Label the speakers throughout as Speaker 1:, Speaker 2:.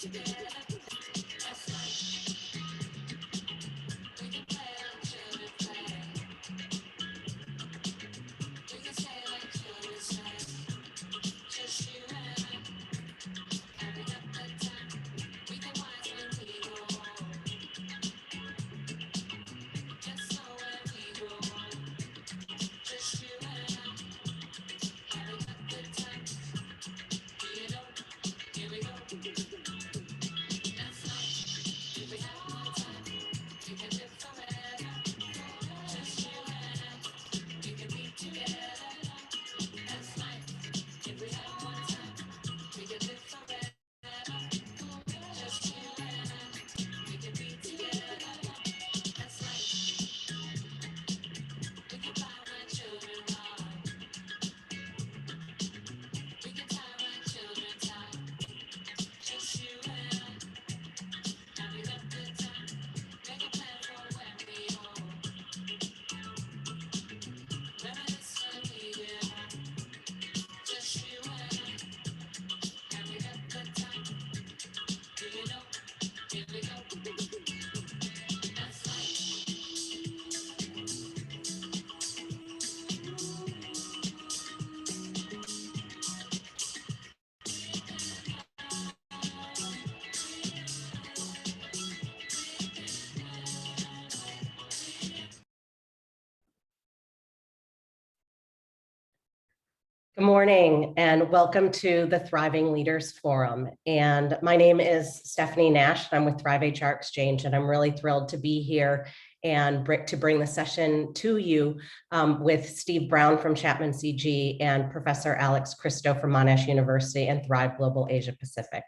Speaker 1: Good morning and welcome to the Thriving Leaders Forum. And my name is Stephanie Nash. I'm with Thrive HR Exchange, and I'm really thrilled to be here and to bring the session to you with Steve Brown from Chapman CG and Professor Alex Christo from Monash University and Thrive Global Asia Pacific.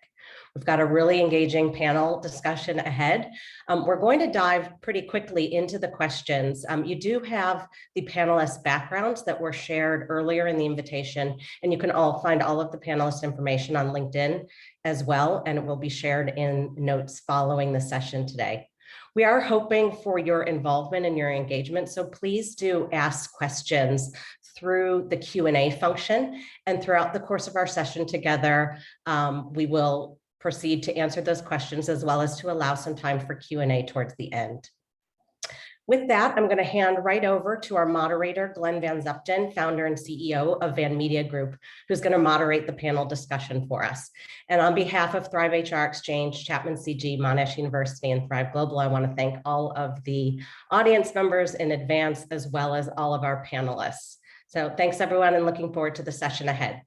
Speaker 1: We've got a really engaging panel discussion ahead. We're going to dive pretty quickly into the questions. You do have the panelists' backgrounds that were shared earlier in the invitation, and you can all find all of the panelists' information on LinkedIn as well, and it will be shared in notes following the session today. We are hoping for your involvement and your engagement, so please do ask questions through the Q&A function, and throughout the course of our session together, we will proceed to answer those questions as well as to allow some time for Q&A towards the end. With that, I'm going to hand right over to our moderator, Glenn Van Zutphen, founder and CEO of VanMedia Group, who's going to moderate the panel discussion for us. And on behalf of Thrive HR Exchange, Chapman CG, Monash University, and Thrive Global, I want to thank all of the audience members in advance, as well as all of our panelists. So thanks, everyone, and looking forward to the session ahead.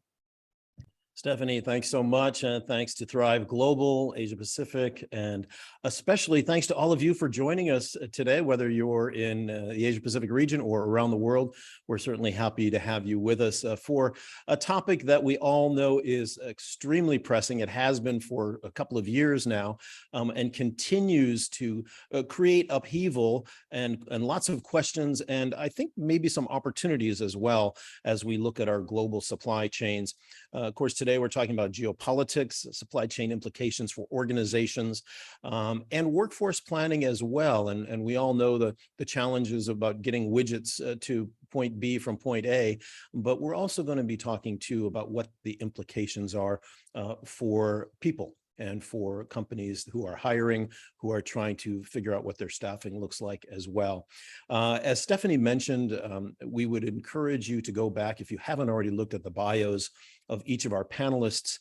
Speaker 2: Stephanie, thanks so much. Thanks to Thrive Global, Asia Pacific, and especially thanks to all of you for joining us today, whether you're in the Asia Pacific region or around the world. We're certainly happy to have you with us for a topic that we all know is extremely pressing. It has been for a couple of years now and continues to create upheaval and lots of questions, and I think maybe some opportunities as well as we look at our global supply chains. Of course, today we're talking about geopolitics, supply chain implications for organizations, and workforce planning as well. And we all know the challenges about getting widgets to point B from point A, but we're also going to be talking too about what the implications are for people and for companies who are hiring, who are trying to figure out what their staffing looks like as well. As Stephanie mentioned, we would encourage you to go back, if you haven't already looked at the bios of each of our panelists,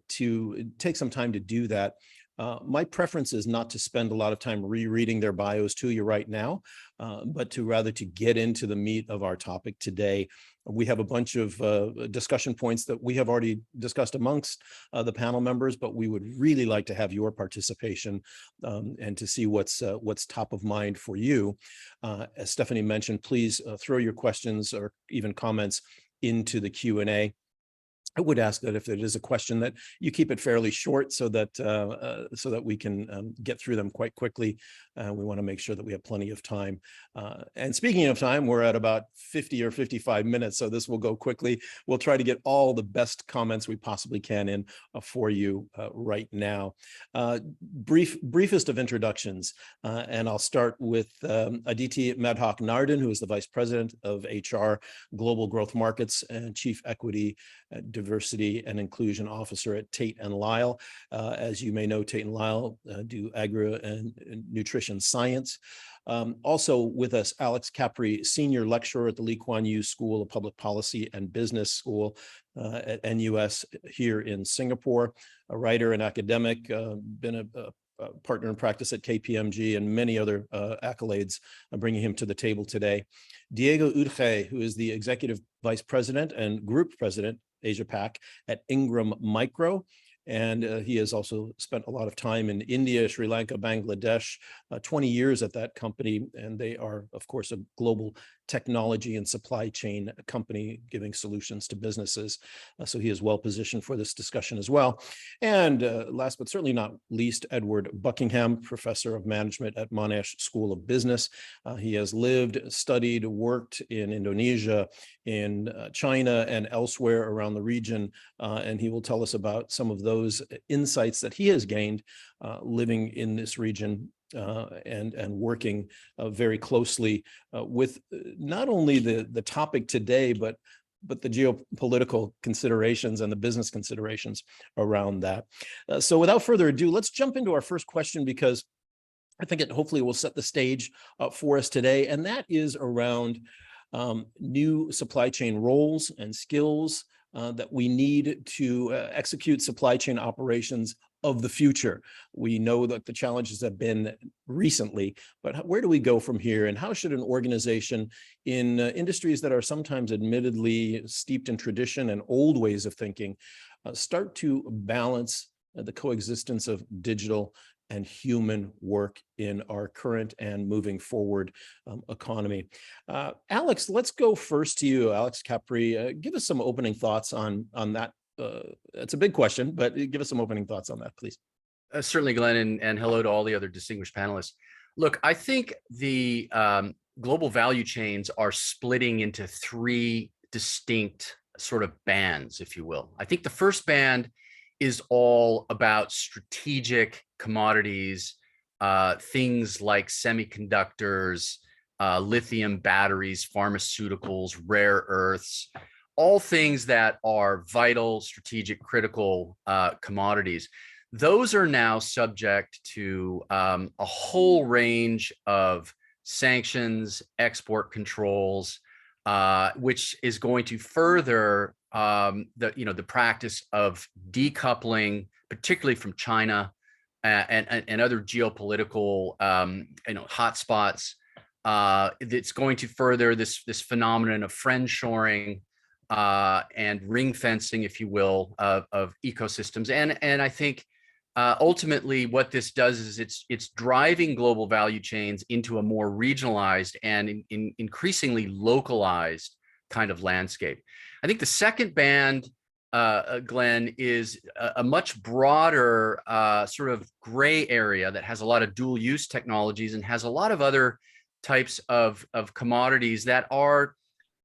Speaker 2: to take some time to do that. My preference is not to spend a lot of time rereading their bios to you right now, but to rather to get into the meat of our topic today. We have a bunch of discussion points that we have already discussed amongst the panel members, but we would really like to have your participation and to see what's top of mind for you. As Stephanie mentioned, please throw your questions or even comments into the Q&A. I would ask that if it is a question that you keep it fairly short so that we can get through them quite quickly. We want to make sure that we have plenty of time. And speaking of time, we're at about 50 or 55 minutes, so this will go quickly. We'll try to get all the best comments we possibly can in for you right now. Briefest of introductions, and I'll start with Aditi Madhock-Naarden, who is the Vice President of HR, Global Growth Markets, and Chief Equity Diversity and Inclusion Officer at Tate and Lyle. As you may know, Tate and Lyle do agri and nutrition science. Also with us, Alex Capri, Senior Lecturer at the Lee Kuan Yew School of Public Policy and Business School at NUS here in Singapore, a writer and academic, been a partner in practice at KPMG and many other accolades, bringing him to the table today. Diego Utge, who is the Executive Vice President and Group President, Asia Pac at Ingram Micro. And he has also spent a lot of time in India, Sri Lanka, Bangladesh, 20 years at that company. And they are, of course, a global technology and supply chain company giving solutions to businesses. So he is well positioned for this discussion as well. And last but certainly not least, Edward Buckingham, Professor of Management at Monash School of Business. He has lived, studied, worked in Indonesia, in China, and elsewhere around the region. And he will tell us about some of those insights that he has gained living in this region and working very closely with not only the topic today, but the geopolitical considerations and the business considerations around that. So without further ado, let's jump into our first question, because I think it hopefully will set the stage for us today. And that is around new supply chain roles and skills that we need to execute supply chain operations of the future. We know that the challenges have been recently, but where do we go from here? And how should an organization in industries that are sometimes admittedly steeped in tradition and old ways of thinking start to balance the coexistence of digital and human work in our current and moving forward economy? Alex, let's go first to you. Alex Capri, give us some opening thoughts on that. It's a big question, but give us some opening thoughts on that, please.
Speaker 3: Certainly, Glenn, and hello to all the other distinguished panelists. Look, I think the global value chains are splitting into three distinct sort of bands, if you will. I think the first band is all about strategic commodities, things like semiconductors, lithium batteries, pharmaceuticals, rare earths, all things that are vital, strategic, critical commodities. Those are now subject to a whole range of sanctions, export controls, which is going to further the practice of decoupling, particularly from China and other geopolitical hotspots. It's going to further this phenomenon of friendshoring and ring fencing, if you will, of ecosystems. And I think ultimately what this does is it's driving global value chains into a more regionalized and increasingly localized kind of landscape. I think the second band, Glenn, is a much broader sort of gray area that has a lot of dual use technologies and has a lot of other types of commodities that are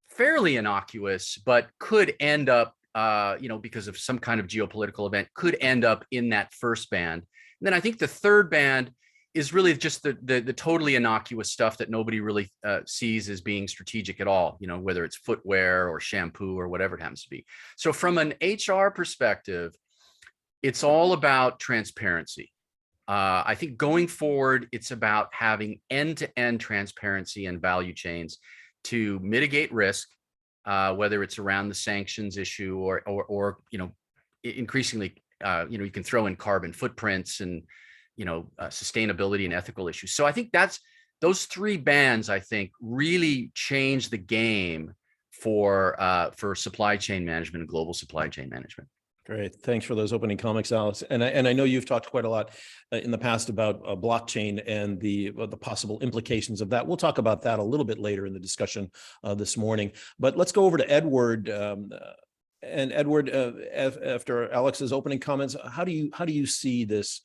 Speaker 3: fairly innocuous, but could end up, because of some kind of geopolitical event, could end up in that first band. And then I think the third band is really just the totally innocuous stuff that nobody really sees as being strategic at all, whether it's footwear or shampoo or whatever it happens to be. So from an HR perspective, it's all about transparency. I think going forward, it's about having end-to-end transparency and value chains to mitigate risk, whether it's around the sanctions issue or increasingly, you can throw in carbon footprints and sustainability and ethical issues. So I think those three bands, I think, really change the game for supply chain management and global supply chain management.
Speaker 2: Great. Thanks for those opening comments, Alex. And I know you've talked quite a lot in the past about blockchain and the possible implications of that. We'll talk about that a little bit later in the discussion this morning. But let's go over to Edward. And Edward, after Alex's opening comments, how do you see this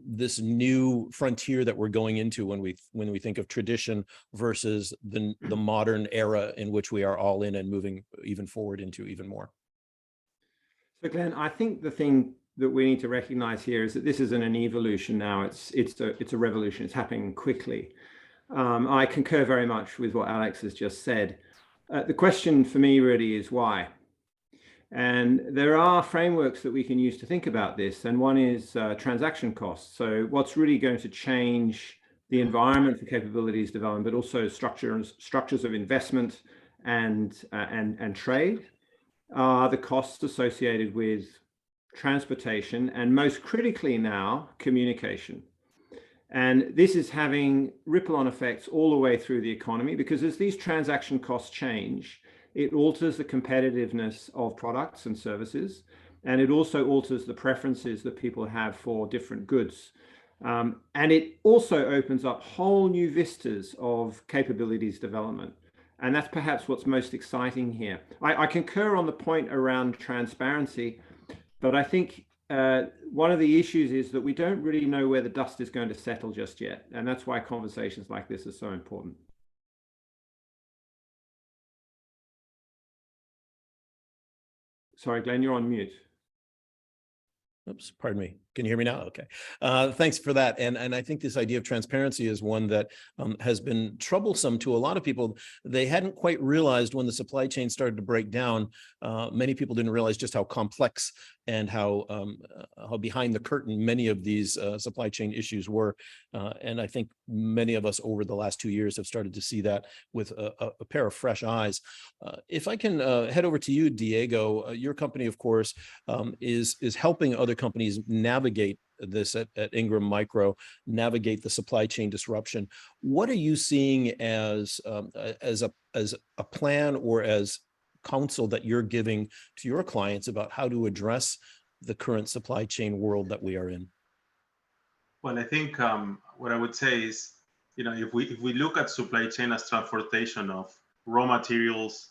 Speaker 2: this new frontier that we're going into when we think of tradition versus the modern era in which we are all in and moving even forward into even more?
Speaker 4: So Glenn, I think the thing that we need to recognize here is that this isn't an evolution now. It's a revolution. It's happening quickly. I concur very much with what Alex has just said. The question for me really is why. And there are frameworks that we can use to think about this. And one is transaction costs. So what's really going to change the environment for capabilities development, but also structures of investment and trade are the costs associated with transportation, and most critically now, communication. And this is having ripple-on effects all the way through the economy, because as these transaction costs change, it alters the competitiveness of products and services, and it also alters the preferences that people have for different goods. And it also opens up whole new vistas of capabilities development. And that's perhaps what's most exciting here. I concur on the point around transparency, but I think one of the issues is that we don't really know where the dust is going to settle just yet. And that's why conversations like this are so important. Sorry, Glenn, you're on mute.
Speaker 2: Oops, pardon me. Can you hear me now? Okay. Thanks for that. And I think this idea of transparency is one that has been troublesome to a lot of people. They hadn't quite realized when the supply chain started to break down. Many people didn't realize just how complex and how behind the curtain many of these supply chain issues were. And I think many of us over the last 2 years have started to see that with a pair of fresh eyes. If I can head over to you, Diego, your company, of course, is helping other companies navigate this at Ingram Micro, navigate the supply chain disruption. What are you seeing as a plan or as counsel that you're giving to your clients about how to address the current supply chain world that we are in?
Speaker 5: Well, I think what I would say is, if we look at supply chain as transportation of raw materials,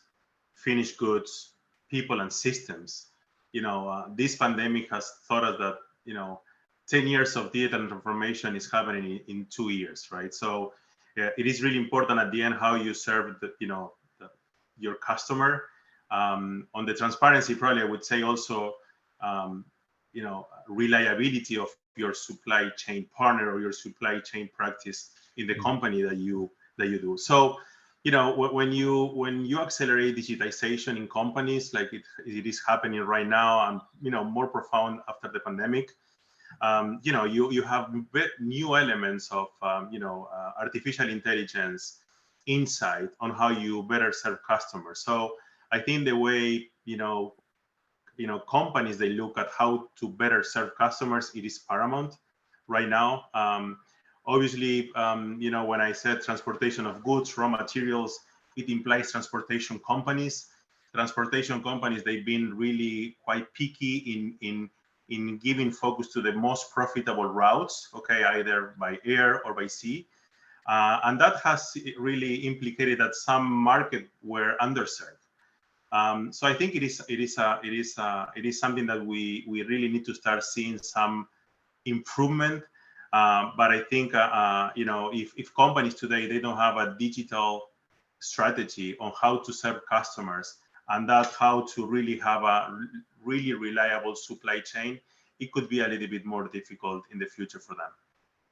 Speaker 5: finished goods, people, and systems, this pandemic has taught us that 10 years of digital transformation is happening in 2 years, right? So it is really important at the end how you serve your customer. On the transparency, probably I would say also reliability of your supply chain partner or your supply chain practice in the company that you do. So when you accelerate digitization in companies like it is happening right now, and more profound after the pandemic, you have new elements of artificial intelligence insight on how you better serve customers. So I think the way companies, they look at how to better serve customers, it is paramount right now. Obviously, when I said transportation of goods, raw materials, it implies transportation companies. Transportation companies, they've been really quite picky in giving focus to the most profitable routes, okay, either by air or by sea. And that has really implicated that some markets were underserved. So I think it is something that we really need to start seeing some improvement. But I think if companies today, they don't have a digital strategy on how to serve customers and that's how to really have a really reliable supply chain, it could be a little bit more difficult in the future for them.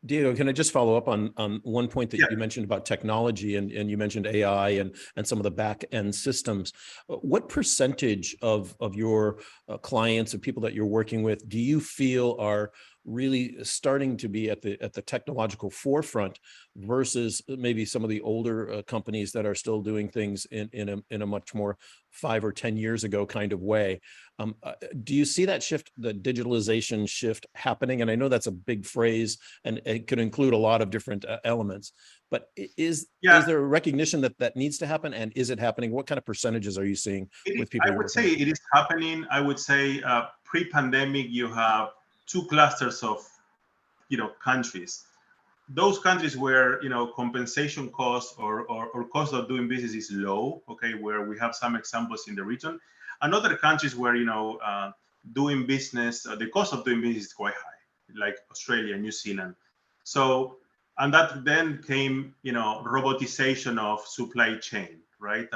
Speaker 2: Diego, can I just follow up on one point that you mentioned about technology, and you mentioned AI and some of the back end systems. What percentage of your clients or people that you're working with do you feel are really starting to be at the technological forefront versus maybe some of the older companies that are still doing things in a much more 5 or 10 years ago kind of way? Do you see that shift, the digitalization shift happening? And I know that's a big phrase and it could include a lot of different elements, but is there a recognition that needs to happen, and is it happening? What kind of percentages are you seeing with people?
Speaker 5: I would say it is happening. I would say pre-pandemic, you have 2 clusters of countries. Those countries where compensation costs or cost of doing business is low, okay, where we have some examples in the region, and other countries where doing business, the cost of doing business is quite high, like Australia, New Zealand. So, and that then came robotization of supply chain, right?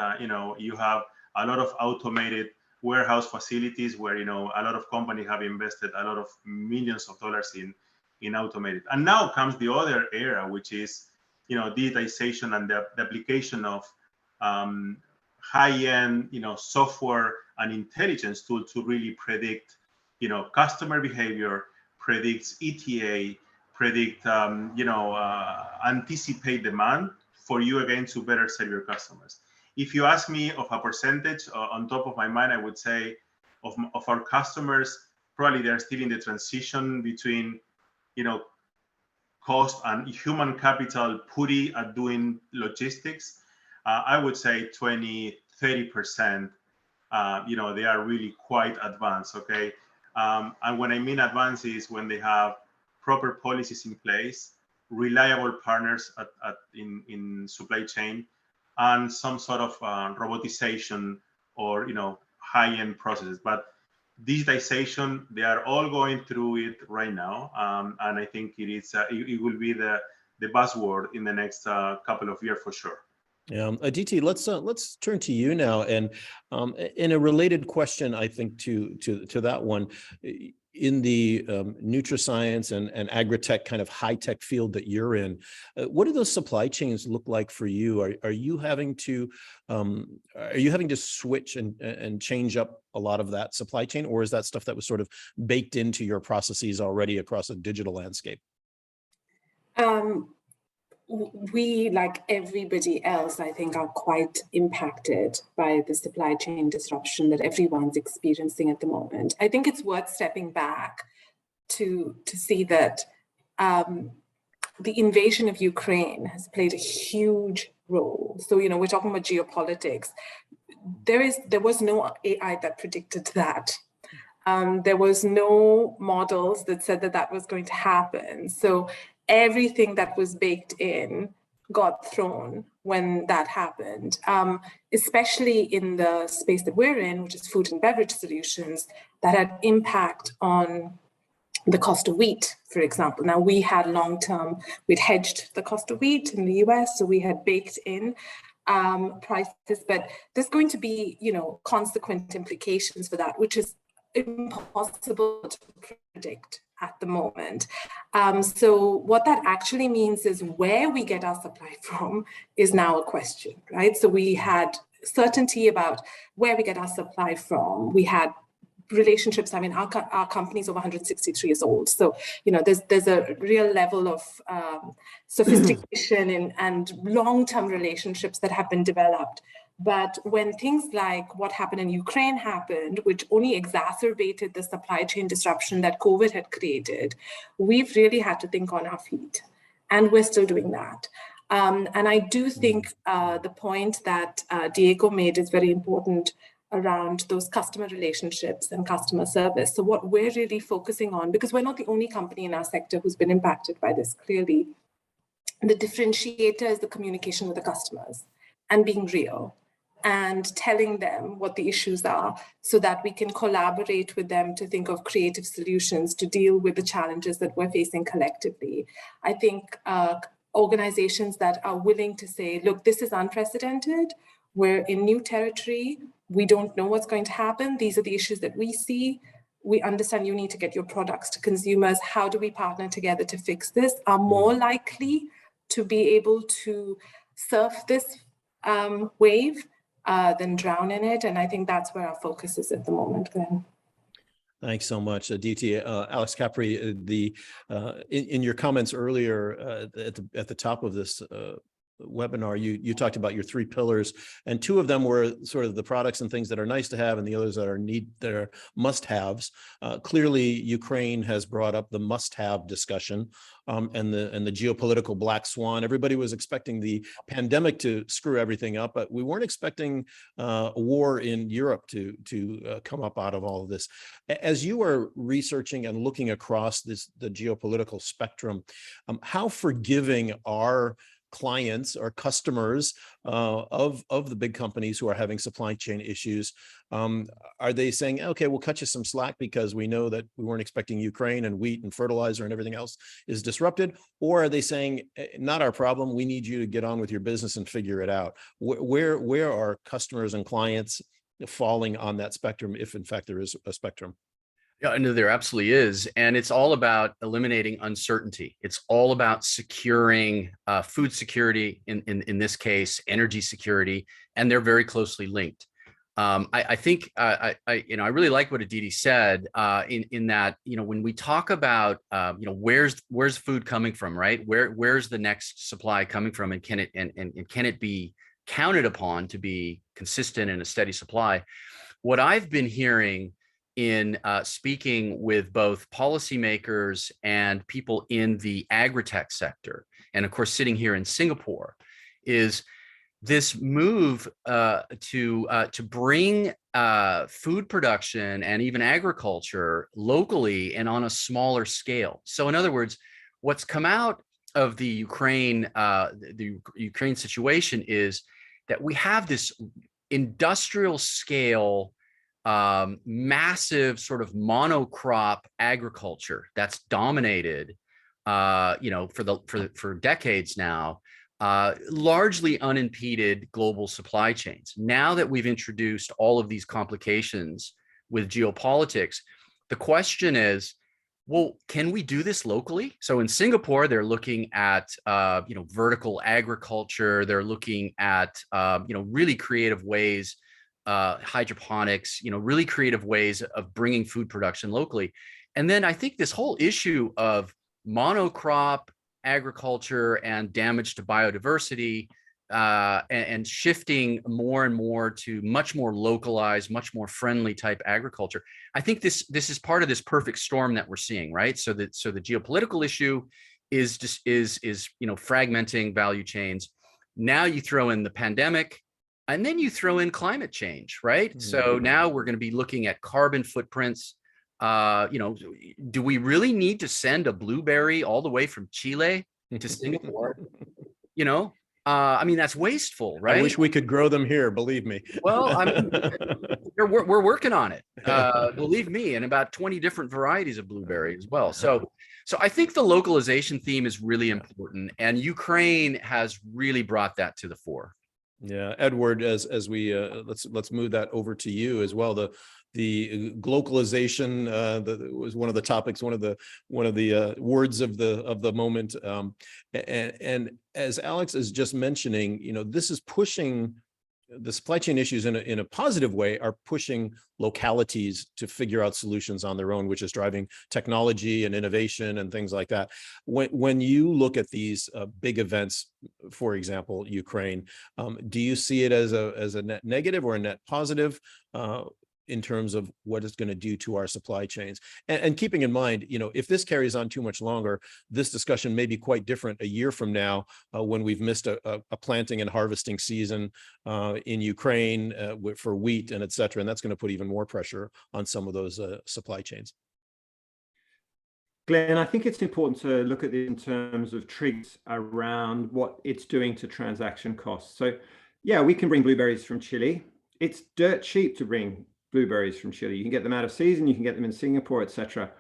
Speaker 5: You have a lot of automated warehouse facilities where a lot of companies have invested a lot of millions of dollars in automated. And now comes the other era, which is digitization and the application of high-end, software and intelligence tool to really predict, customer behavior, predicts ETA, predict, anticipate demand for you again to better serve your customers. If you ask me of a percentage on top of my mind, I would say of our customers, probably they're still in the transition between, cost and human capital putty at doing logistics. I would say 20, 30%, they are really quite advanced, okay? And when I mean advanced is when they have proper policies in place, reliable partners in supply chain, and some sort of robotization or high-end processes. But digitization, they are all going through it right now, and I think it will be the buzzword in the next couple of years for sure.
Speaker 2: Yeah, Aditi, let's turn to you now, and in a related question, I think to that one, in the nutrascience and agri-tech kind of high-tech field that you're in, what do those supply chains look like for you? Are you having to switch and change up a lot of that supply chain, or is that stuff that was sort of baked into your processes already across a digital landscape?
Speaker 6: We, like everybody else, I think, are quite impacted by the supply chain disruption that everyone's experiencing at the moment. I think it's worth stepping back to see that the invasion of Ukraine has played a huge role. So, we're talking about geopolitics. There was no AI that predicted that. There was no models that said that was going to happen. So everything that was baked in got thrown when that happened, especially in the space that we're in, which is food and beverage solutions, that had impact on the cost of wheat, for example. Now, we had we'd hedged the cost of wheat in the US, so we had baked in prices, but there's going to be, consequent implications for that, which is impossible to predict at the moment. So what that actually means is where we get our supply from is now a question, right? So we had certainty about where we get our supply from. We had relationships. I mean, our company's over 163 years old. So, there's a real level of sophistication and long-term relationships that have been developed. But when things like what happened in Ukraine happened, which only exacerbated the supply chain disruption that COVID had created, we've really had to think on our feet. And we're still doing that. And I do think the point that Diego made is very important around those customer relationships and customer service. So what we're really focusing on, because we're not the only company in our sector who's been impacted by this, clearly, the differentiator is the communication with the customers and being real and telling them what the issues are so that we can collaborate with them to think of creative solutions to deal with the challenges that we're facing collectively. I think organizations that are willing to say, look, this is unprecedented. We're in new territory. We don't know what's going to happen. These are the issues that we see. We understand you need to get your products to consumers. How do we partner together to fix this? Are more likely to be able to surf this wave than drown in it. And I think that's where our focus is at the moment, Glenn.
Speaker 2: Thanks so much, Aditi. Alex Capri, in your comments earlier at the top of this webinar, you talked about your 3 pillars, and 2 of them were sort of the products and things that are nice to have, and the others that are must-haves. Clearly, Ukraine has brought up the must-have discussion, and the geopolitical black swan. Everybody was expecting the pandemic to screw everything up, but we weren't expecting a war in Europe to come up out of all of this. As you are researching and looking across the geopolitical spectrum, how forgiving are clients or customers of the big companies who are having supply chain issues? Are they saying, okay, we'll cut you some slack because we know that we weren't expecting Ukraine and wheat and fertilizer and everything else is disrupted? Or are they saying, not our problem, we need you to get on with your business and figure it out? Where are customers and clients falling on that spectrum, if in fact there is a spectrum?
Speaker 3: Yeah, no, there absolutely is. And it's all about eliminating uncertainty. It's all about securing food security, in this case, energy security, and they're very closely linked. I think I really like what Aditi said in that, when we talk about, where's food coming from, right? Where's the next supply coming from, and can it be counted upon to be consistent and a steady supply? What I've been hearing in speaking with both policymakers and people in the agri-tech sector, and of course sitting here in Singapore, is this move to bring food production and even agriculture locally and on a smaller scale. So in other words, what's come out of the Ukraine situation is that we have this industrial scale, massive sort of monocrop agriculture that's dominated, for decades now, largely unimpeded global supply chains. Now that we've introduced all of these complications with geopolitics, the question is, well, can we do this locally? So in Singapore, they're looking at, vertical agriculture. They're looking at, really creative ways, hydroponics, really creative ways of bringing food production locally. And then I think this whole issue of monocrop agriculture and damage to biodiversity, and shifting more and more to much more localized, much more friendly type agriculture. I think this is part of this perfect storm that we're seeing, right? So the geopolitical issue is fragmenting value chains. Now you throw in the pandemic, and then you throw in climate change, right? Mm-hmm. So now we're going to be looking at carbon footprints. Do we really need to send a blueberry all the way from Chile to Singapore? That's wasteful, right?
Speaker 2: I wish we could grow them here, believe me.
Speaker 3: Well, we're working on it, believe me, and about 20 different varieties of blueberry as well. So I think the localization theme is really important, and Ukraine has really brought that to the fore.
Speaker 2: Yeah, Edward, as we let's move that over to you as well. The globalization was one of the topics, one of the words of the moment, and as Alex is just mentioning, this is pushing the supply chain issues in a positive way, are pushing localities to figure out solutions on their own, which is driving technology and innovation and things like that. When you look at these big events, for example, Ukraine, do you see it as a net negative or a net positive in terms of what it's going to do to our supply chains? And keeping in mind, if this carries on too much longer, this discussion may be quite different a year from now, when we've missed a planting and harvesting season in Ukraine for wheat and et cetera. And that's going to put even more pressure on some of those supply chains.
Speaker 4: Glenn, I think it's important to look at it in terms of triggers around what it's doing to transaction costs. So yeah, we can bring blueberries from Chile. It's dirt cheap to bring blueberries from Chile. You can get them out of season, you can get them in Singapore, etc.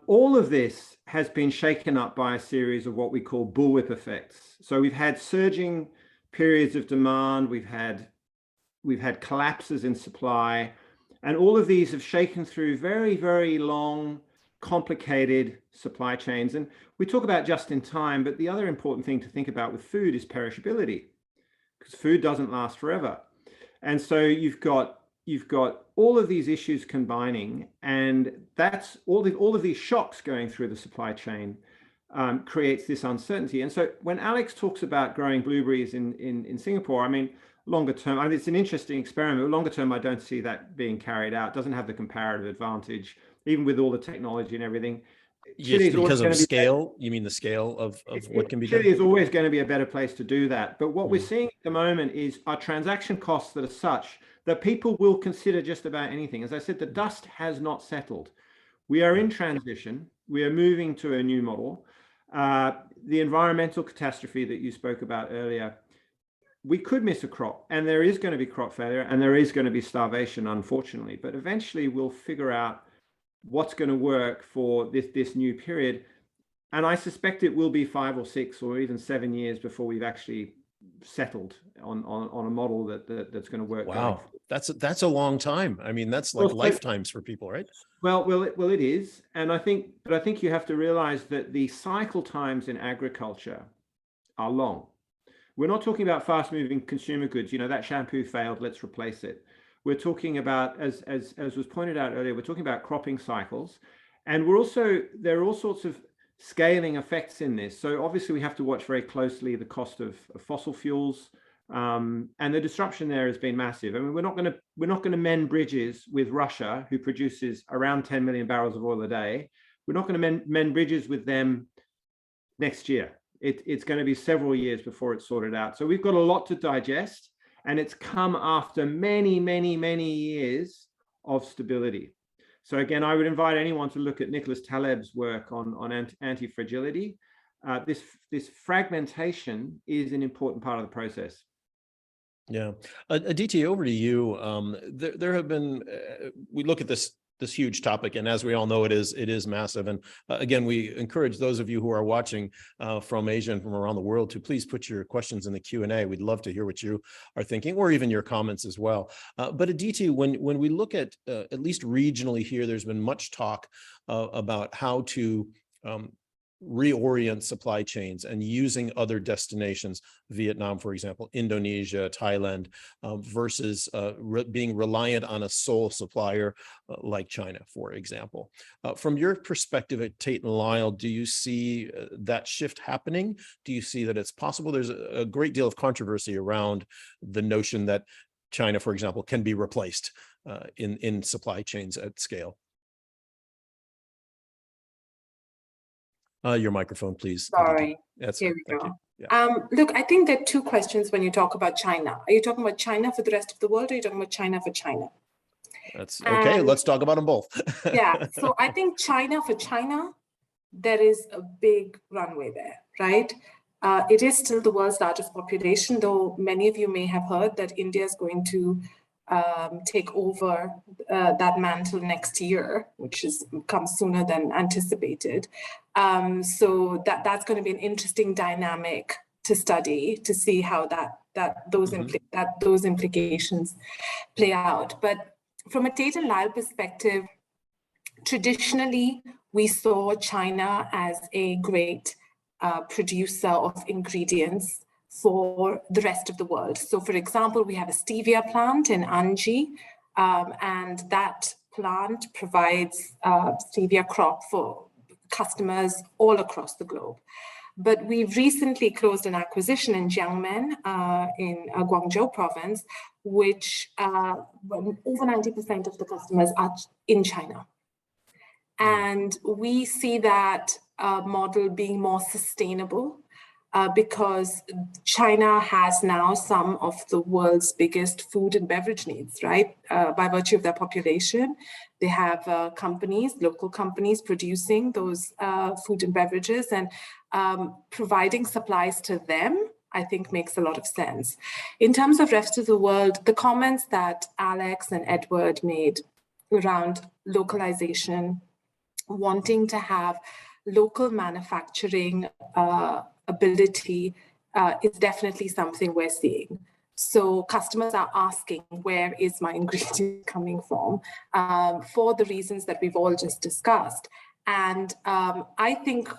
Speaker 4: All of this has been shaken up by a series of what we call bullwhip effects. So we've had surging periods of demand, we've had collapses in supply, and all of these have shaken through very, very long, complicated supply chains. And we talk about just in time, but the other important thing to think about with food is perishability, because food doesn't last forever. And so you've got all of these issues combining, and that's all of these shocks going through the supply chain creates this uncertainty. And so when Alex talks about growing blueberries in Singapore, longer term, it's an interesting experiment, but longer term, I don't see that being carried out. It doesn't have the comparative advantage, even with all the technology and everything.
Speaker 2: Just because of scale, you mean the scale of what can be done?
Speaker 4: Chile is always going to be a better place to do that. But what we're seeing at the moment is our transaction costs that are such that people will consider just about anything. As I said, the dust has not settled. We are in transition. We are moving to a new model. The environmental catastrophe that you spoke about earlier, we could miss a crop, and there is going to be crop failure, and there is going to be starvation, unfortunately. But eventually we'll figure out what's going to work for this new period. And I suspect it will be 5 or 6 or even 7 years before we've actually settled on a model that's going to work.
Speaker 2: Wow, that's a long time. I mean, that's like lifetimes for people, right?
Speaker 4: Well, it is, and I think you have to realize that the cycle times in agriculture are long. We're not talking about fast-moving consumer goods. That shampoo failed, let's replace it. We're talking about, as was pointed out earlier, we're talking about cropping cycles, and there are all sorts of scaling effects in this. So obviously we have to watch very closely the cost of fossil fuels, and the disruption there has been massive. I mean, we're not going to mend bridges with Russia, who produces around 10 million barrels of oil a day. We're not going to mend bridges with them next year. It's going to be several years before it's sorted out. So we've got a lot to digest, and it's come after many, many, many years of stability. So again, I would invite anyone to look at Nicholas Taleb's work on anti-fragility. This fragmentation is an important part of the process.
Speaker 2: Yeah, Aditi, over to you. There have been. We look at this huge topic, and as we all know, it is massive. And again, we encourage those of you who are watching from Asia and from around the world to please put your questions in the Q&A. We'd love to hear what you are thinking, or even your comments as well. But Aditi, when we look at least regionally here, there's been much talk about how to reorient supply chains and using other destinations, Vietnam, for example, Indonesia, Thailand, versus being reliant on a sole supplier like China, for example. From your perspective at Tate and Lyle, do you see that shift happening? Do you see that it's possible? There's a great deal of controversy around the notion that China, for example, can be replaced in supply chains at scale. Your microphone, please.
Speaker 6: Sorry.
Speaker 2: Here
Speaker 6: we go. Yeah. Look, I think there are two questions when you talk about China. Are you talking about China for the rest of the world, or are you talking about China for China?
Speaker 2: That's okay. Let's talk about them both.
Speaker 6: Yeah. So I think China for China, there is a big runway there, right? It is still the world's largest population, though many of you may have heard that India is going to take over that mantle next year, which comes sooner than anticipated. So that's going to be an interesting dynamic to study, to see how those implications play out. But from a Tate and Lyle perspective, traditionally we saw China as a great producer of ingredients for the rest of the world. So for example, we have a stevia plant in Anji, and that plant provides stevia crop for customers all across the globe. But we've recently closed an acquisition in Jiangmen in Guangzhou province, which over 90% of the customers are in China. And we see that model being more sustainable because China has now some of the world's biggest food and beverage needs, right? By virtue of their population, they have local companies producing those food and beverages, and providing supplies to them, I think, makes a lot of sense. In terms of rest of the world, the comments that Alex and Edward made around localization, wanting to have local manufacturing ability is definitely something we're seeing. So customers are asking, where is my ingredient coming from, for the reasons that we've all just discussed. And I think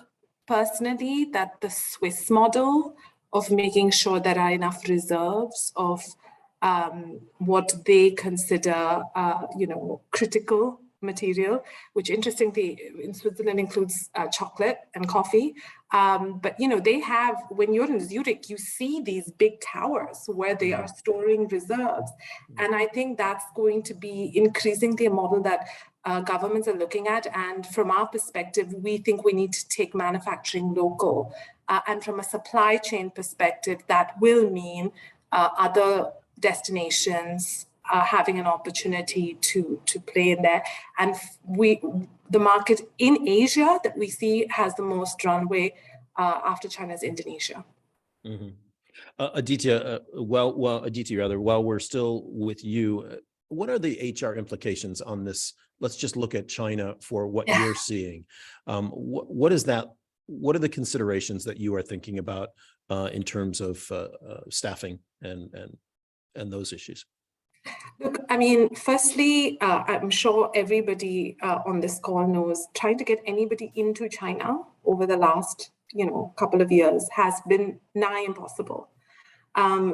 Speaker 6: personally that the Swiss model of making sure there are enough reserves of what they consider, critical material, which interestingly in Switzerland includes chocolate and coffee. But they have, when you're in Zurich, you see these big towers where they are storing reserves. And I think that's going to be increasingly a model that governments are looking at. And from our perspective, we think we need to take manufacturing local. And from a supply chain perspective, that will mean other destinations having an opportunity to play in there. And the market in Asia that we see has the most runway after China's Indonesia.
Speaker 2: Mm-hmm. Aditi, while we're still with you, what are the HR implications on this? Let's just look at China for what you're seeing. What does that what are the considerations that you are thinking about in terms of staffing and those issues?
Speaker 6: Look, I mean, firstly, I'm sure everybody on this call knows trying to get anybody into China over the last, couple of years has been nigh impossible.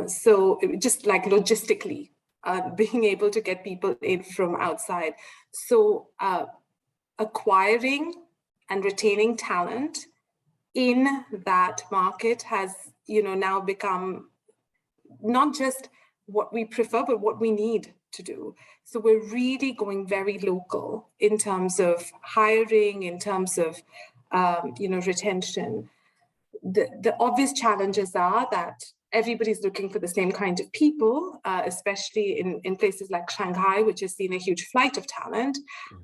Speaker 6: So just like logistically, being able to get people in from outside. So acquiring and retaining talent in that market has, now become not just what we prefer, but what we need to do. So we're really going very local in terms of hiring, in terms of, retention. The obvious challenges are that everybody's looking for the same kind of people, especially in places like Shanghai, which has seen a huge flight of talent.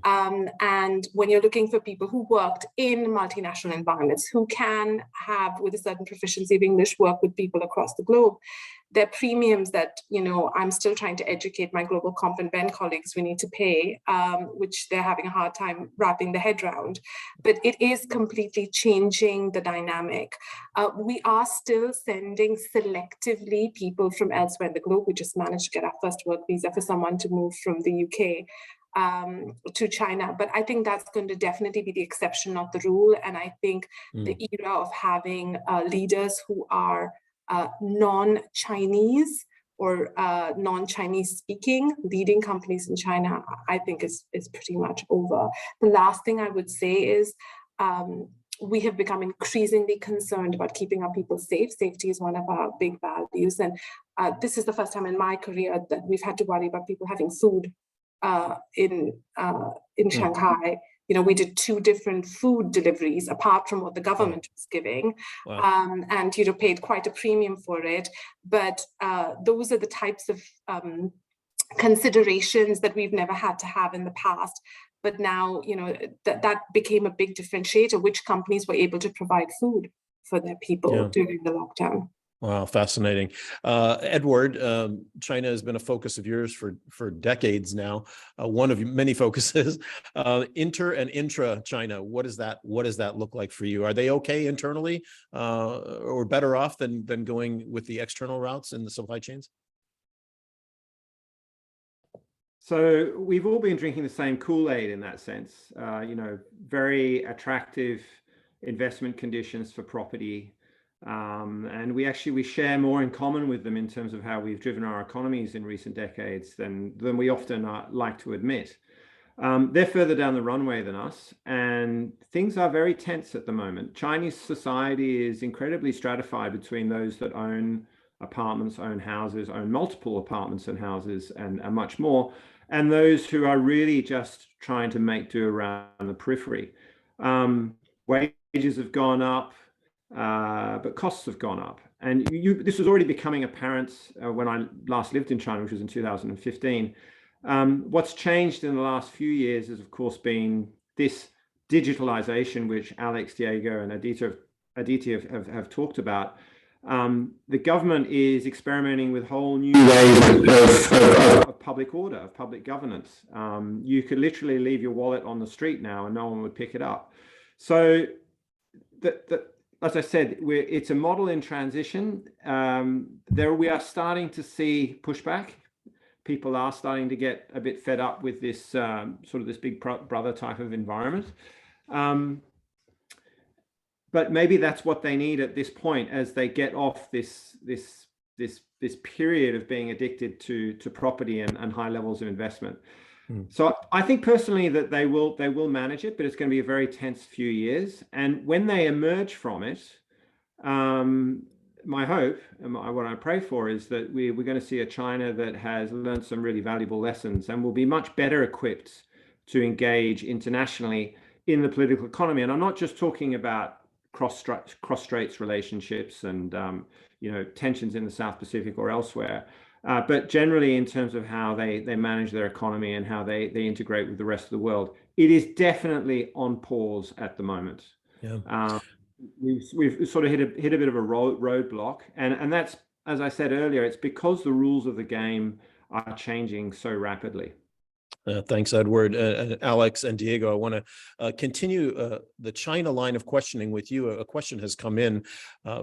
Speaker 6: And when you're looking for people who worked in multinational environments, who can have, with a certain proficiency of English, work with people across the globe, there are premiums that, I'm still trying to educate my global comp and ben colleagues we need to pay, which they're having a hard time wrapping their head around. But it is completely changing the dynamic. We are still sending selectively people from elsewhere in the globe. We just managed to get our first work visa for someone to move from the UK to China. But I think that's going to definitely be the exception, not the rule. And I think the era of having leaders who are non-Chinese or non-Chinese speaking, leading companies in China, I think is pretty much over. The last thing I would say is we have become increasingly concerned about keeping our people safe. Safety is one of our big values. And this is the first time in my career that we've had to worry about people having food in Shanghai. We did 2 different food deliveries apart from what the government was giving.
Speaker 2: Wow.
Speaker 6: And, paid quite a premium for it. But those are the types of considerations that we've never had to have in the past. But now, that became a big differentiator, which companies were able to provide food for their people during the lockdown.
Speaker 2: Wow, fascinating. Edward, China has been a focus of yours for decades now. One of many focuses. Inter and intra China. What does that look like for you? Are they okay internally, or better off than going with the external routes in the supply chains?
Speaker 4: So we've all been drinking the same Kool-Aid in that sense. Very attractive investment conditions for property. And we share more in common with them in terms of how we've driven our economies in recent decades than we often like to admit. They're further down the runway than us, and things are very tense at the moment. Chinese society is incredibly stratified between those that own apartments, own houses, own multiple apartments and houses, and much more, and those who are really just trying to make do around the periphery. Wages have gone up. But costs have gone up, and this was already becoming apparent when I last lived in China, which was in 2015. What's changed in the last few years has, of course, been this digitalization, which Alex, Diego, and Aditi have talked about. The government is experimenting with whole new ways of public order, of public governance. You could literally leave your wallet on the street now, and no one would pick it up. So as I said, it's a model in transition. We are starting to see pushback. People are starting to get a bit fed up with this sort of this big brother type of environment. But maybe that's what they need at this point as they get off this period of being addicted to property and high levels of investment. So I think personally that they will manage it, but it's going to be a very tense few years. And when they emerge from it, my hope and what I pray for is that we're going to see a China that has learned some really valuable lessons and will be much better equipped to engage internationally in the political economy. And I'm not just talking about cross-straits relationships and tensions in the South Pacific or elsewhere. But generally in terms of how they manage their economy and how they integrate with the rest of the world, it is definitely on pause at the moment. Yeah. We've sort of hit a bit of a roadblock, and that's, as I said earlier, it's because the rules of the game are changing so rapidly.
Speaker 2: Thanks, Edward. Alex and Diego, I want to continue the China line of questioning with you. A question has come in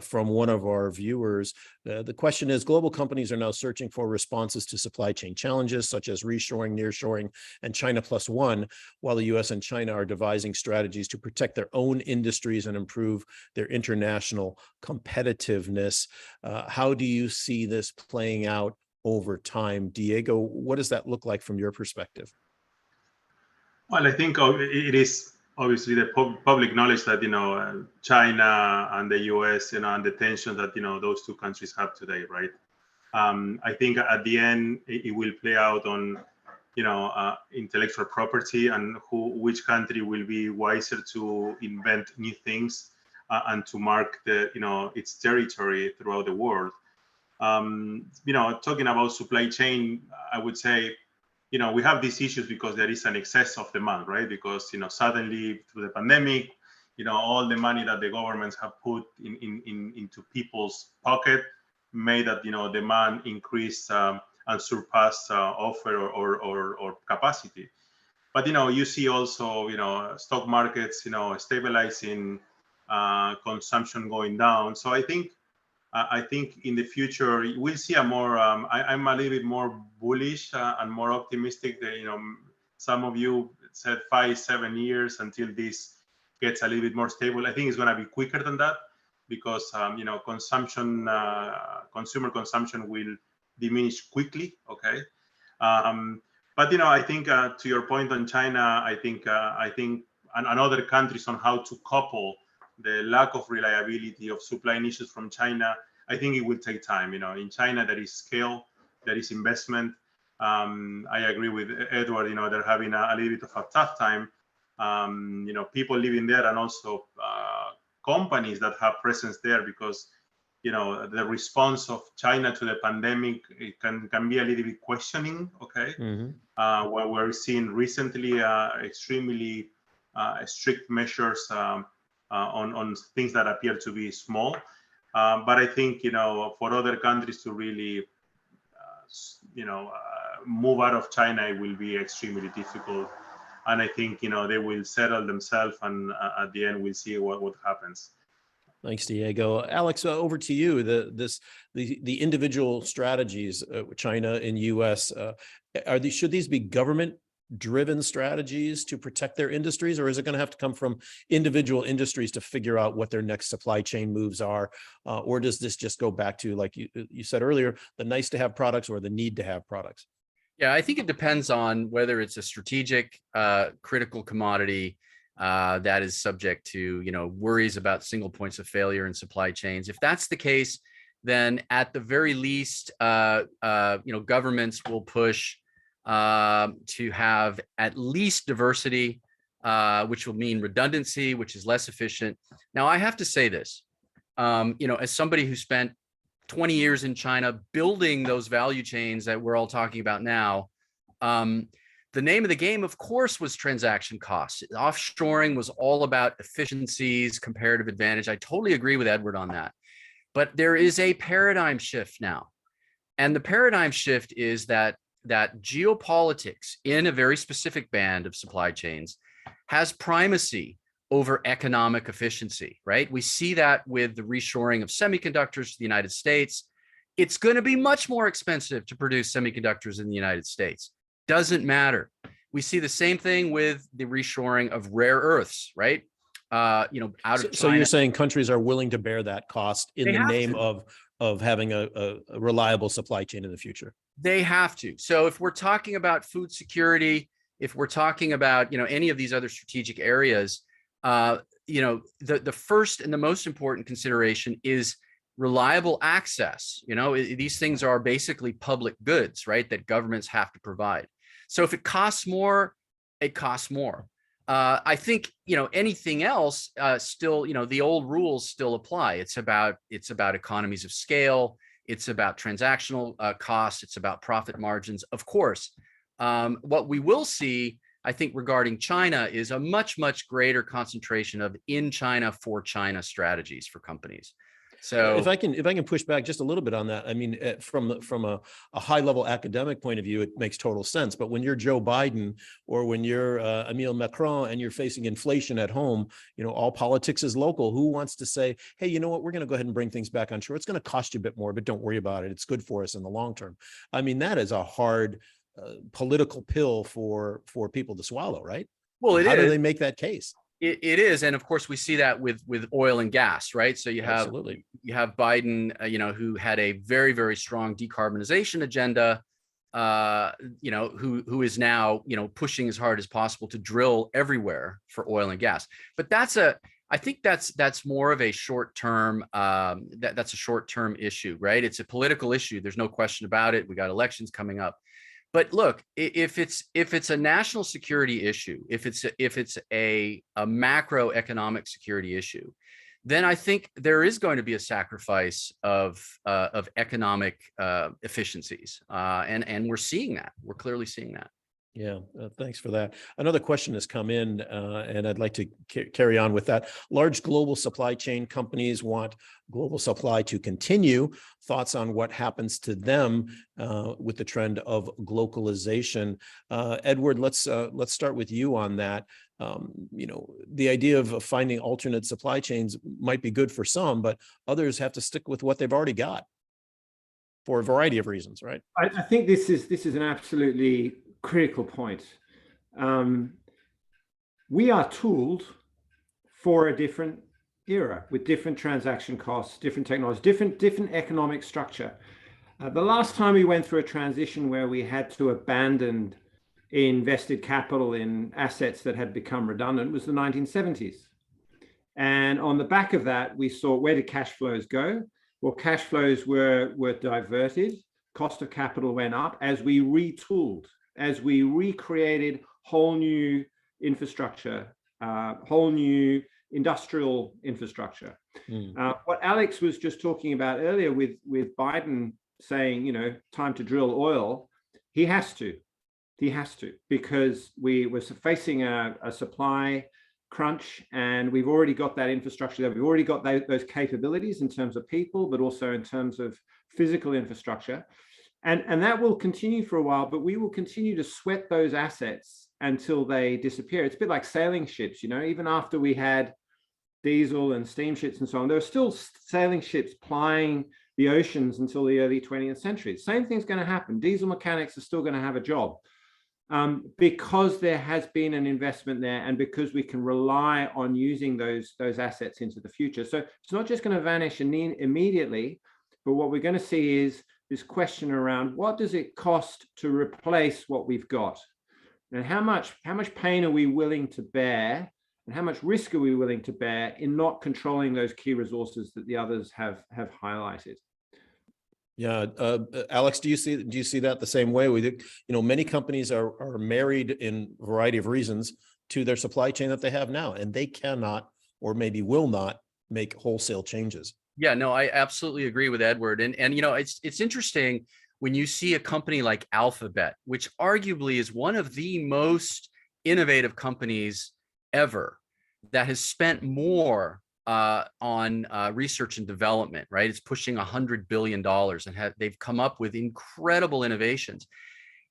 Speaker 2: from one of our viewers. The question is, global companies are now searching for responses to supply chain challenges such as reshoring, nearshoring, and China plus one, while the US and China are devising strategies to protect their own industries and improve their international competitiveness. How do you see this playing out over time? Diego, what does that look like from your perspective?
Speaker 5: Well, I think it is obviously the public knowledge that, China and the US, and the tension that, those two countries have today, right? I think at the end, it will play out on, intellectual property and which country will be wiser to invent new things and to mark its territory throughout the world. Talking about supply chain, I would say, we have these issues because there is an excess of demand, right? Because, suddenly through the pandemic, all the money that the governments have put into people's pocket made that, demand increase and surpass offer or capacity. But, you see also, stock markets, stabilizing, consumption going down. So I think in the future we'll see a more. I'm a little bit more bullish and more optimistic. That some of you said 5-7 years until this gets a little bit more stable. I think it's going to be quicker than that because consumer consumption will diminish quickly. Okay, but I think to your point on China, I think and other countries on how to couple the lack of reliability of supply issues from China, I think it will take time. In China, there is scale, there is investment. I agree with Edward, they're having a little bit of a tough time. People living there and also companies that have presence there because, the response of China to the pandemic, it can be a little bit questioning, okay?
Speaker 2: Mm-hmm.
Speaker 5: Where we're seeing recently extremely strict measures on things that appear to be small, but I think for other countries to really move out of China, it will be extremely difficult, and I think they will settle themselves, and at the end we'll see what happens.
Speaker 2: Thanks, Diego. Alex, over to you. The individual strategies, China and US, should these be government-driven strategies to protect their industries, or is it going to have to come from individual industries to figure out what their next supply chain moves are? Or does this just go back to, like you said earlier, the nice to have products or the need to have products?
Speaker 3: Yeah, I think it depends on whether it's a strategic, critical commodity that is subject to, worries about single points of failure in supply chains. If that's the case, then at the very least, governments will push to have at least diversity, which will mean redundancy, which is less efficient. Now, I have to say this, as somebody who spent 20 years in China building those value chains that we're all talking about now, the name of the game, of course, was transaction costs. Offshoring was all about efficiencies, comparative advantage. I totally agree with Edward on that. But there is a paradigm shift now. And the paradigm shift is that geopolitics in a very specific band of supply chains has primacy over economic efficiency, right? We see that with the reshoring of semiconductors to the United States. It's going to be much more expensive to produce semiconductors in the United States. Doesn't matter. We see the same thing with the reshoring of rare earths, right? Out of China.
Speaker 2: So you're saying countries are willing to bear that cost in the name of having a reliable supply chain in the future?
Speaker 3: They have to. So if we're talking about food security, if we're talking about any of these other strategic areas, the first and the most important consideration is reliable access. These things are basically public goods, right, that governments have to provide. So if it costs more, it costs more. I think anything else still, the old rules still apply. It's about economies of scale. It's about transactional costs. It's about profit margins, of course. What we will see, I think, regarding China is a much greater concentration of in China for China strategies for companies. So
Speaker 2: if I can push back just a little bit on that, I mean, from a high level academic point of view, it makes total sense. But when you're Joe Biden or when you're Emmanuel Macron and you're facing inflation at home, you know, all politics is local. Who wants to say, hey, you know what, we're going to go ahead and bring things back on shore. It's going to cost you a bit more, but don't worry about it. It's good for us in the long term. I mean, that is a hard political pill for people to swallow, right?
Speaker 3: well, it
Speaker 2: How do
Speaker 3: is.
Speaker 2: they make that case?
Speaker 3: It is, and of course we see that with oil and gas, right? So you have
Speaker 2: Absolutely.
Speaker 3: you have Biden, you know, who had a very, very strong decarbonization agenda, you know, who is now, you know, pushing as hard as possible to drill everywhere for oil and gas. But I think that's more of a short term that's a short term issue, right? It's a political issue. There's no question about it. We got elections coming up. But look, if it's a national security issue, if it's a macroeconomic security issue, then I think there is going to be a sacrifice of economic efficiencies, and we're seeing that. We're clearly seeing that.
Speaker 2: Yeah, thanks for that. Another question has come in, and I'd like to carry on with that. Large global supply chain companies want global supply to continue. Thoughts on what happens to them with the trend of globalization? Edward, let's start with you on that. You know, the idea of finding alternate supply chains might be good for some, but others have to stick with what they've already got for a variety of reasons, right?
Speaker 4: I think this is an absolutely critical point. We are tooled for a different era with different transaction costs, different technology, different economic structure. The last time we went through a transition where we had to abandon invested capital in assets that had become redundant was the 1970s. And on the back of that, we saw, where did cash flows go? Well, cash flows were diverted. Cost of capital went up as we retooled, as we recreated whole new infrastructure, whole new industrial infrastructure. What Alex was just talking about earlier with Biden saying, you know, time to drill oil, he has to, because we were facing a supply crunch, and we've already got that infrastructure there. We've already got those capabilities in terms of people, but also in terms of physical infrastructure. And that will continue for a while, but we will continue to sweat those assets until they disappear. It's a bit like sailing ships, you know, even after we had diesel and steamships and so on, there were still sailing ships plying the oceans until the early 20th century. Same thing's going to happen. Diesel mechanics are still going to have a job because there has been an investment there, and because we can rely on using those assets into the future. So it's not just going to vanish immediately, but what we're going to see is this question around what does it cost to replace what we've got, and how much pain are we willing to bear, and how much risk are we willing to bear in not controlling those key resources that the others have highlighted.
Speaker 2: Yeah, Alex, do you see that the same way? You know, many companies are married in a variety of reasons to their supply chain that they have now, and they cannot, or maybe will not, make wholesale changes.
Speaker 3: Yeah, no, I absolutely agree with Edward. And you know, it's interesting when you see a company like Alphabet, which arguably is one of the most innovative companies ever, that has spent more on research and development, right? It's pushing $100 billion, and they've come up with incredible innovations.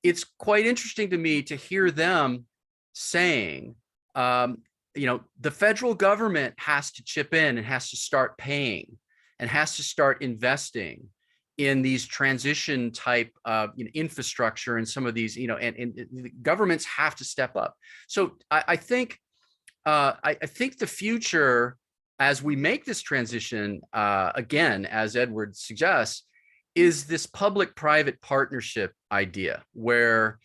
Speaker 3: It's quite interesting to me to hear them saying, you know, the federal government has to chip in and has to start paying and has to start investing in these transition type you know, infrastructure and some of these, you know, and governments have to step up. So I think the future, as we make this transition, again, as Edward suggests, is this public-private partnership idea where,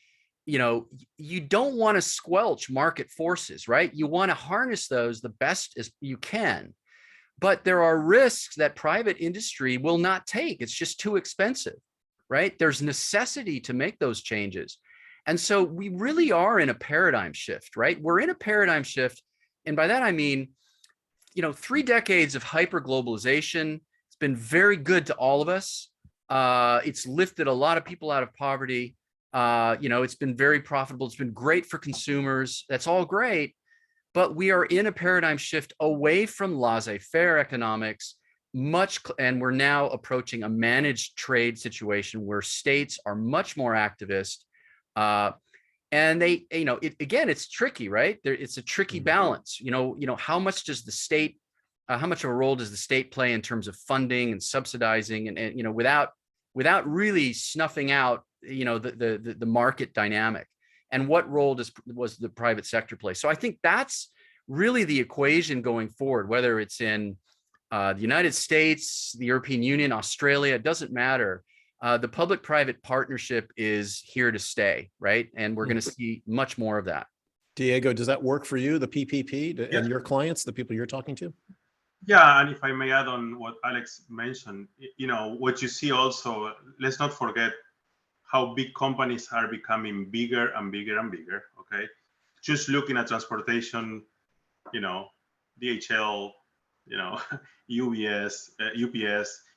Speaker 3: you know, you don't want to squelch market forces, right? You want to harness those the best as you can. But there are risks that private industry will not take. It's just too expensive, right? There's necessity to make those changes. And so we really are in a paradigm shift, right? We're in a paradigm shift. And by that, I mean, you know, 3 decades of hyper-globalization. It's been very good to all of us. It's lifted a lot of people out of poverty. You know, it's been very profitable. It's been great for consumers. That's all great. But we are in a paradigm shift away from laissez-faire economics, and we're now approaching a managed trade situation where states are much more activist. And they, again, it's tricky, right? It's a tricky balance. How much does the state, how much of a role does the state play in terms of funding and subsidizing, and without really snuffing out, the market dynamic, and what role was the private sector play? So I think that's really the equation going forward, whether it's in the United States, the European Union, Australia, it doesn't matter. The public-private partnership is here to stay, right? And we're going to see much more of that.
Speaker 2: Diego, does that work for you, the PPP, and your clients, the people you're talking to?
Speaker 5: Yeah, and if I may add on what Alex mentioned, what you see also, let's not forget how big companies are becoming bigger and bigger and bigger, okay? Just looking at transportation, DHL, UPS,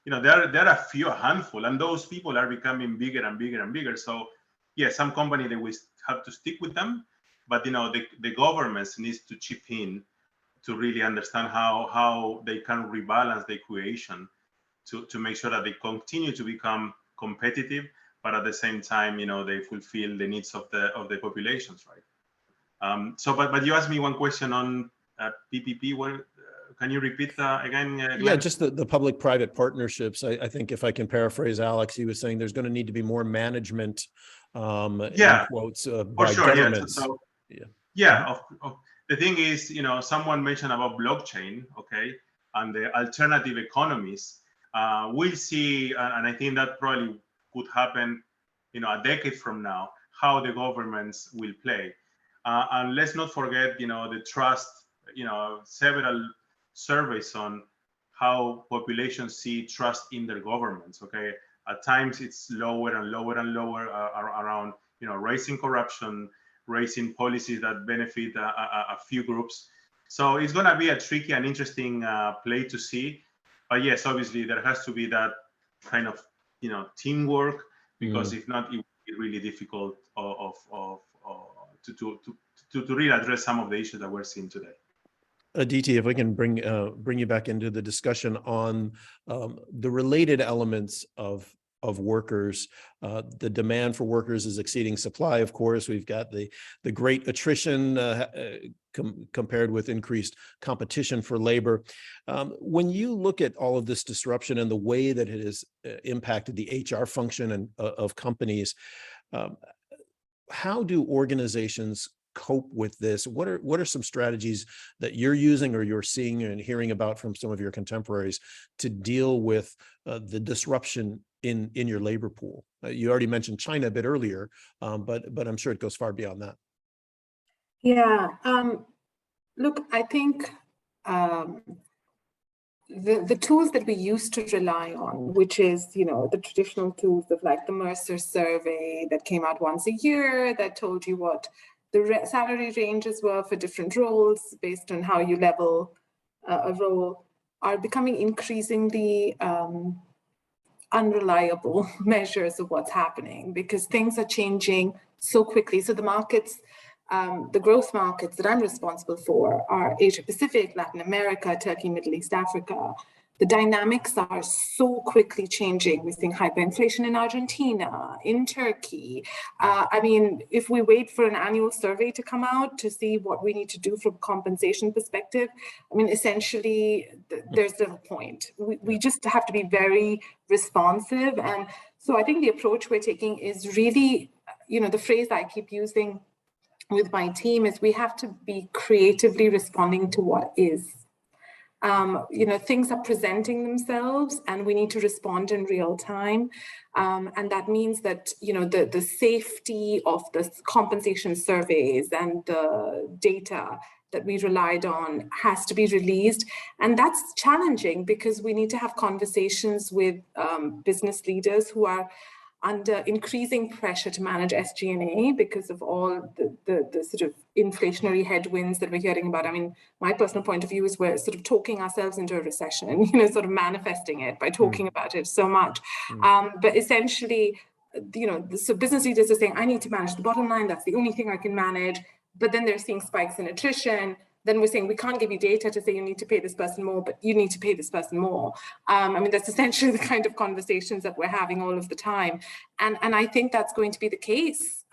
Speaker 5: there are a handful, and those people are becoming bigger and bigger and bigger. So yeah, some company, they will have to stick with them, but the governments needs to chip in to really understand how they can rebalance the equation to make sure that they continue to become competitive, but at the same time, they fulfill the needs of the populations, right? But you asked me one question on PPP. What can you repeat again?
Speaker 2: Yeah, just the public-private partnerships. I think if I can paraphrase Alex, he was saying there's going to need to be more management, in quotes, by
Speaker 5: sure,
Speaker 2: governments.
Speaker 5: The thing is, someone mentioned about blockchain, okay, and the alternative economies. We'll see, and I think that probably could happen, a decade from now, how the governments will play. And let's not forget, the trust, several surveys on how populations see trust in their governments, okay? At times it's lower and lower and lower around, raising corruption, raising policies that benefit a few groups. So it's going to be a tricky and interesting play to see. But yes, obviously there has to be that kind of, teamwork, because if not, it will be really difficult to really address some of the issues that we're seeing today.
Speaker 2: Aditi, if we can bring you back into the discussion on the related elements of workers. The demand for workers is exceeding supply. Of course, we've got the great attrition compared with increased competition for labor. When you look at all of this disruption and the way that it has impacted the HR function of companies, how do organizations cope with this? What are some strategies that you're using or you're seeing and hearing about from some of your contemporaries to deal with the disruption in your labor pool? You already mentioned China a bit earlier, but I'm sure it goes far beyond that.
Speaker 6: Yeah, look, I think the tools that we used to rely on, which is, the traditional tools of like the Mercer survey that came out once a year that told you what the salary ranges were for different roles based on how you level a role, are becoming increasingly unreliable measures of what's happening, because things are changing so quickly. So the markets, the growth markets that I'm responsible for are Asia Pacific, Latin America, Turkey, Middle East, Africa. The dynamics are so quickly changing. We're seeing hyperinflation in Argentina, in Turkey. I mean, if we wait for an annual survey to come out to see what we need to do from a compensation perspective, I mean, essentially, there's no point. We just have to be very responsive. And so I think the approach we're taking is really, the phrase I keep using with my team is we have to be creatively responding to what is. Things are presenting themselves and we need to respond in real time. And that means that, the safety of the compensation surveys and the data that we relied on has to be released. And that's challenging because we need to have conversations with business leaders who are under increasing pressure to manage SG&A because of all the sort of inflationary headwinds that we're hearing about. I mean, my personal point of view is we're sort of talking ourselves into a recession, sort of manifesting it by talking about it so much. But essentially, so business leaders are saying, I need to manage the bottom line. That's the only thing I can manage. But then they're seeing spikes in attrition. then we're saying we can't give you data to say you need to pay this person more, but you need to pay this person more. I mean, that's essentially the kind of conversations that we're having all of the time. And I think that's going to be the case,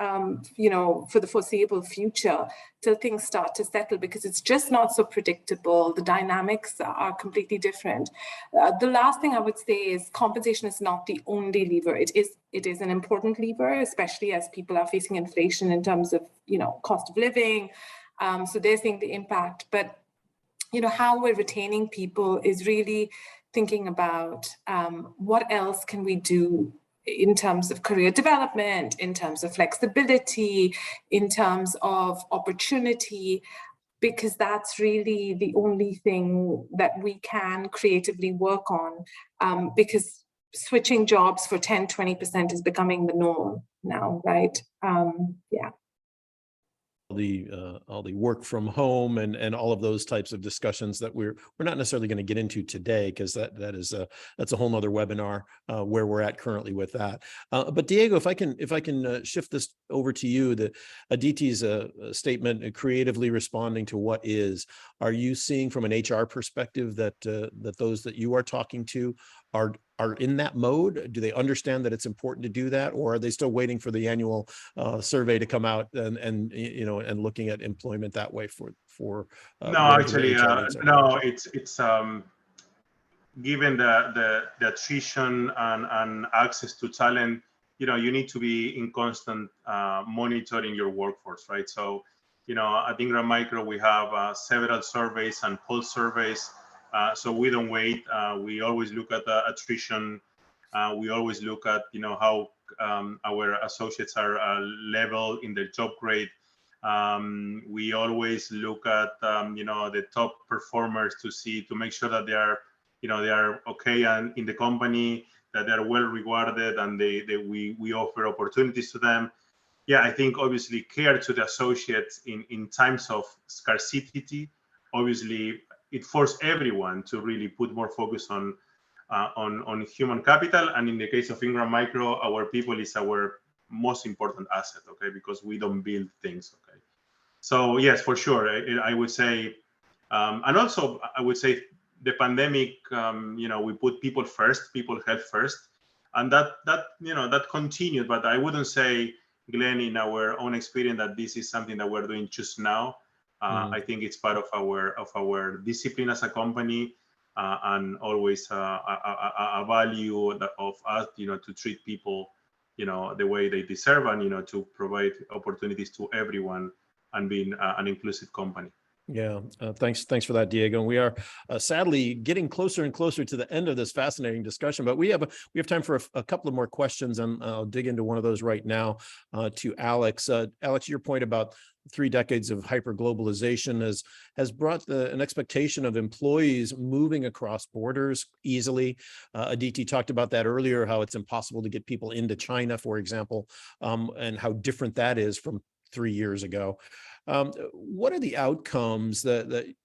Speaker 6: you know, for the foreseeable future till things start to settle, because it's just not so predictable. The dynamics are completely different. The last thing I would say is compensation is not the only lever. It is an important lever, especially as people are facing inflation in terms of, you know, cost of living. So they're seeing the impact. But, you know, how we're retaining people is really thinking about what else can we do in terms of career development, in terms of flexibility, in terms of opportunity, because that's really the only thing that we can creatively work on, because switching jobs for 10, 20% is becoming the norm now, right? Yeah.
Speaker 2: All the work from home and all of those types of discussions that we're not necessarily going to get into today, because that's a whole nother webinar where we're at currently with that. But Diego, if I can shift this over to you, the Aditi's statement, creatively responding to what is. Are you seeing from an HR perspective that those that you are talking to are in that mode? Do they understand that it's important to do that, or are they still waiting for the annual survey to come out and you know, and looking at employment that way for
Speaker 5: no, actually no, it's given the attrition and access to talent, you know, you need to be in constant monitoring your workforce, right? So, you know, at Ingram Micro we have several surveys and pulse surveys. So we don't wait. We always look at the attrition. We always look at, you know, how our associates are level in their job grade. We always look at, you know, the top performers to make sure that they are, you know, they are okay and in the company, that they are well regarded, and we offer opportunities to them. Yeah, I think obviously care to the associates in times of scarcity, obviously it forced everyone to really put more focus on human capital. And in the case of Ingram Micro, our people is our most important asset, okay, because we don't build things, okay. So yes, for sure, I would say, and also I would say the pandemic, you know, we put people first, people health first, and that you know, that continued. But I wouldn't say, Glenn, in our own experience, that this is something that we're doing just now. I think it's part of our discipline as a company, and always a value of us, you know, to treat people, you know, the way they deserve, and, you know, to provide opportunities to everyone and being an inclusive company.
Speaker 2: Yeah, thanks for that, Diego. And we are sadly getting closer and closer to the end of this fascinating discussion, but we have time for a couple of more questions, and I'll dig into one of those right now to Alex. Alex, your point about 3 decades of hyperglobalization has brought an expectation of employees moving across borders easily. Aditi talked about that earlier, how it's impossible to get people into China, for example, and how different that is from 3 years ago. What are the outcomes that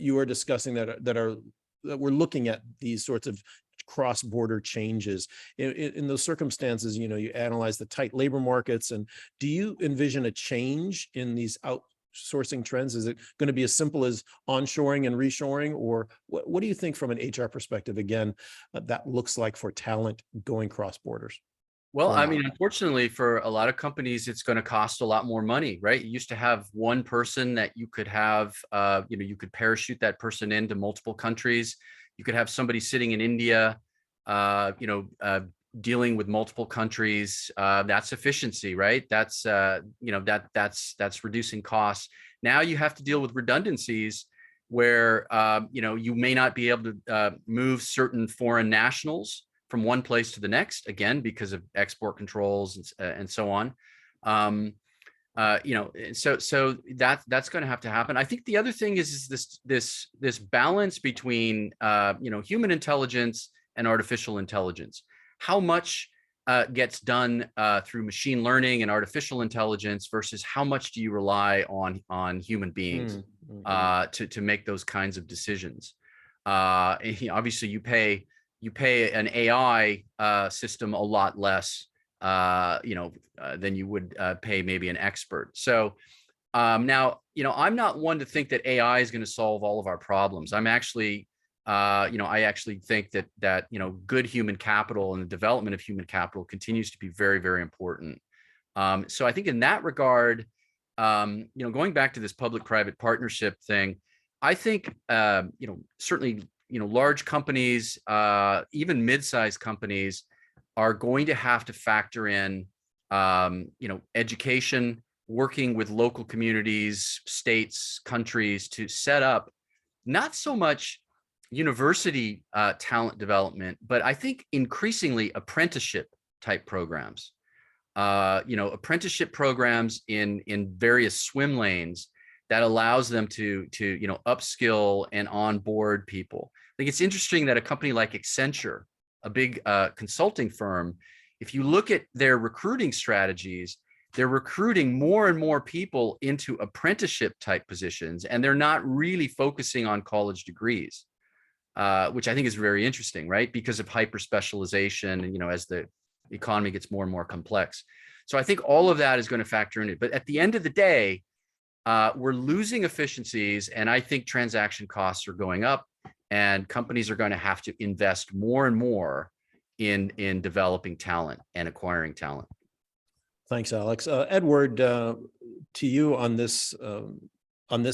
Speaker 2: you are discussing that we're looking at these sorts of cross-border changes in those circumstances? You know, you analyze the tight labor markets, and do you envision a change in these outsourcing trends? Is it going to be as simple as onshoring and reshoring, or what do you think from an HR perspective, again, that looks like for talent going cross borders?
Speaker 3: Well, I mean, unfortunately, for a lot of companies, it's going to cost a lot more money, right? You used to have one person that you could have, you know, you could parachute that person into multiple countries. You could have somebody sitting in India, you know, dealing with multiple countries. That's efficiency, right? That's, you know, that's reducing costs. Now you have to deal with redundancies where, you know, you may not be able to move certain foreign nationals from one place to the next, again, because of export controls and so on. You know, so that's going to have to happen. I think the other thing is this balance between you know, human intelligence and artificial intelligence. How much gets done through machine learning and artificial intelligence versus how much do you rely on human beings to make those kinds of decisions? Obviously, you pay an AI system a lot less, you know, than you would pay maybe an expert. So Now, I'm not one to think that AI is going to solve all of our problems. I'm actually, I actually think that good human capital and the development of human capital continues to be very, very important. So I think in that regard, going back to this public-private partnership thing, I think, certainly, large companies, even mid-sized companies, are going to have to factor in, education, working with local communities, states, countries to set up not so much university talent development, but I think increasingly apprenticeship type programs. Apprenticeship programs in various swim lanes that allows them to upskill and onboard people. I think it's interesting that a company like Accenture, a big consulting firm, if you look at their recruiting strategies, they're recruiting more and more people into apprenticeship type positions, and they're not really focusing on college degrees, which I think is very interesting, right? Because of hyper specialization, and as the economy gets more and more complex. So I think all of that is going to factor in it. But at the end of the day, we're losing efficiencies, and I think transaction costs are going up, and companies are going to have to invest more and more in developing talent and acquiring talent.
Speaker 2: Thanks, Alex. Edward, to you on this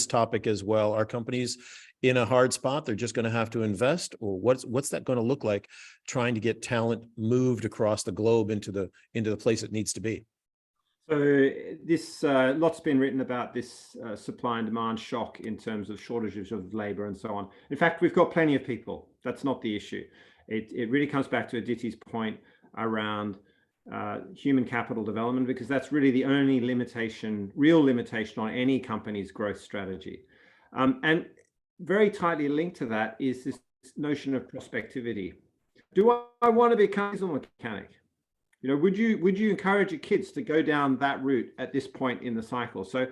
Speaker 2: topic as well. Are companies in a hard spot? They're just going to have to invest, or what's that going to look like, trying to get talent moved across the globe into the place it needs to be?
Speaker 4: So this lots been written about this supply and demand shock in terms of shortages of labor and so on. In fact, we've got plenty of people. That's not the issue. It really comes back to Aditi's point around human capital development, because that's really the only real limitation on any company's growth strategy. And very tightly linked to that is this notion of prospectivity. Do I want to become a diesel mechanic? Would you encourage your kids to go down that route at this point in the cycle? So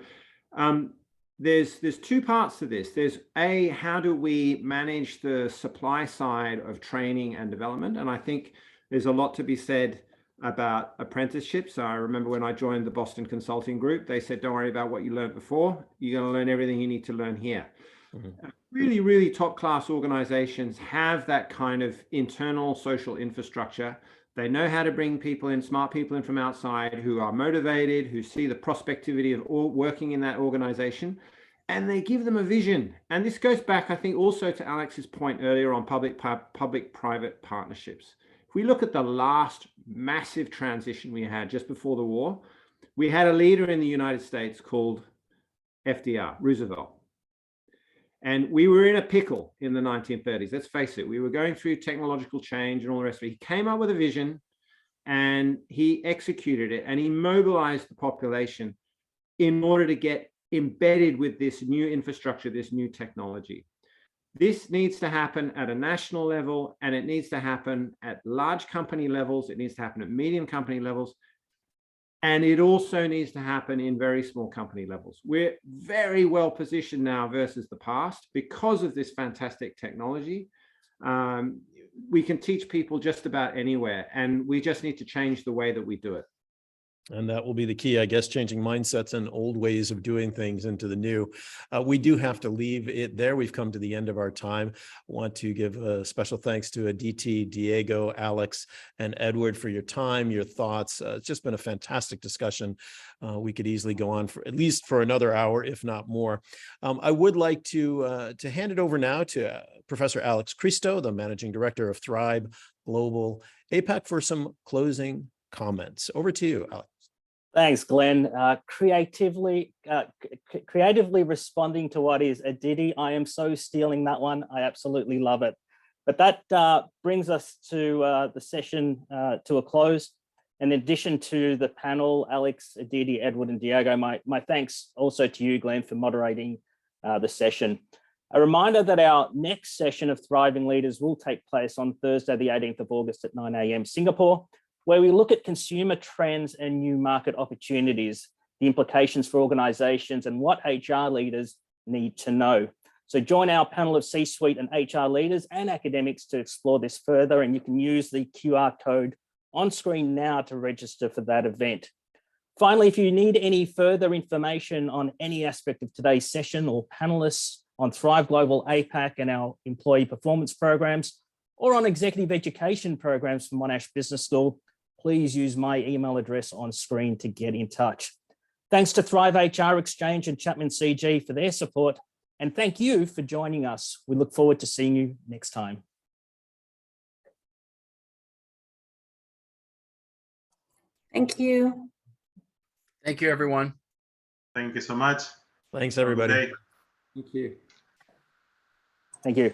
Speaker 4: there's two parts to this. There's how do we manage the supply side of training and development? And I think there's a lot to be said about apprenticeships. I remember when I joined the Boston Consulting Group, they said, don't worry about what you learned before. You're going to learn everything you need to learn here. Mm-hmm. Really, really top-class organizations have that kind of internal social infrastructure. They know how to bring people in, smart people in from outside who are motivated, who see the prospectivity of all working in that organization, and they give them a vision. And this goes back, I think, also to Alex's point earlier on public-private partnerships. If we look at the last massive transition we had just before the war, we had a leader in the United States called FDR, Roosevelt. And we were in a pickle in the 1930s. Let's face it, we were going through technological change and all the rest of it. He came up with a vision and he executed it, and he mobilized the population in order to get embedded with this new infrastructure, this new technology. This needs to happen at a national level, and it needs to happen at large company levels. It needs to happen at medium company levels. And it also needs to happen in very small company levels. We're very well positioned now versus the past because of this fantastic technology. We can teach people just about anywhere, and we just need to change the way that we do it.
Speaker 2: And that will be the key, I guess, changing mindsets and old ways of doing things into the new. We do have to leave it there. We've come to the end of our time. I want to give a special thanks to Aditi, Diego, Alex, and Edward for your time, your thoughts. It's just been a fantastic discussion. We could easily go on for at least for another hour, if not more. I would like to hand it over now to Professor Alex Christo, the Managing Director of Thrive Global APAC, for some closing comments. Over to you, Alex.
Speaker 7: Thanks, Glenn. Creatively responding to what is Aditi. I am so stealing that one. I absolutely love it. But that brings us to the session to a close. And in addition to the panel, Alex, Aditi, Edward, and Diego, my thanks also to you, Glenn, for moderating the session. A reminder that our next session of Thriving Leaders will take place on Thursday, the 18th of August at 9 a.m. Singapore, where we look at consumer trends and new market opportunities, the implications for organizations, and what HR leaders need to know. So join our panel of C-suite and HR leaders and academics to explore this further, and you can use the QR code on screen now to register for that event. Finally, if you need any further information on any aspect of today's session or panelists on Thrive Global APAC and our employee performance programs, or on executive education programs from Monash Business School, please use my email address on screen to get in touch. Thanks to Thrive HR Exchange and Chapman CG for their support. And thank you for joining us. We look forward to seeing you next time.
Speaker 6: Thank you.
Speaker 3: Thank you, everyone.
Speaker 5: Thank you so much.
Speaker 2: Thanks,
Speaker 5: Have a good
Speaker 2: everybody.
Speaker 5: day.
Speaker 4: Thank you.
Speaker 7: Thank you.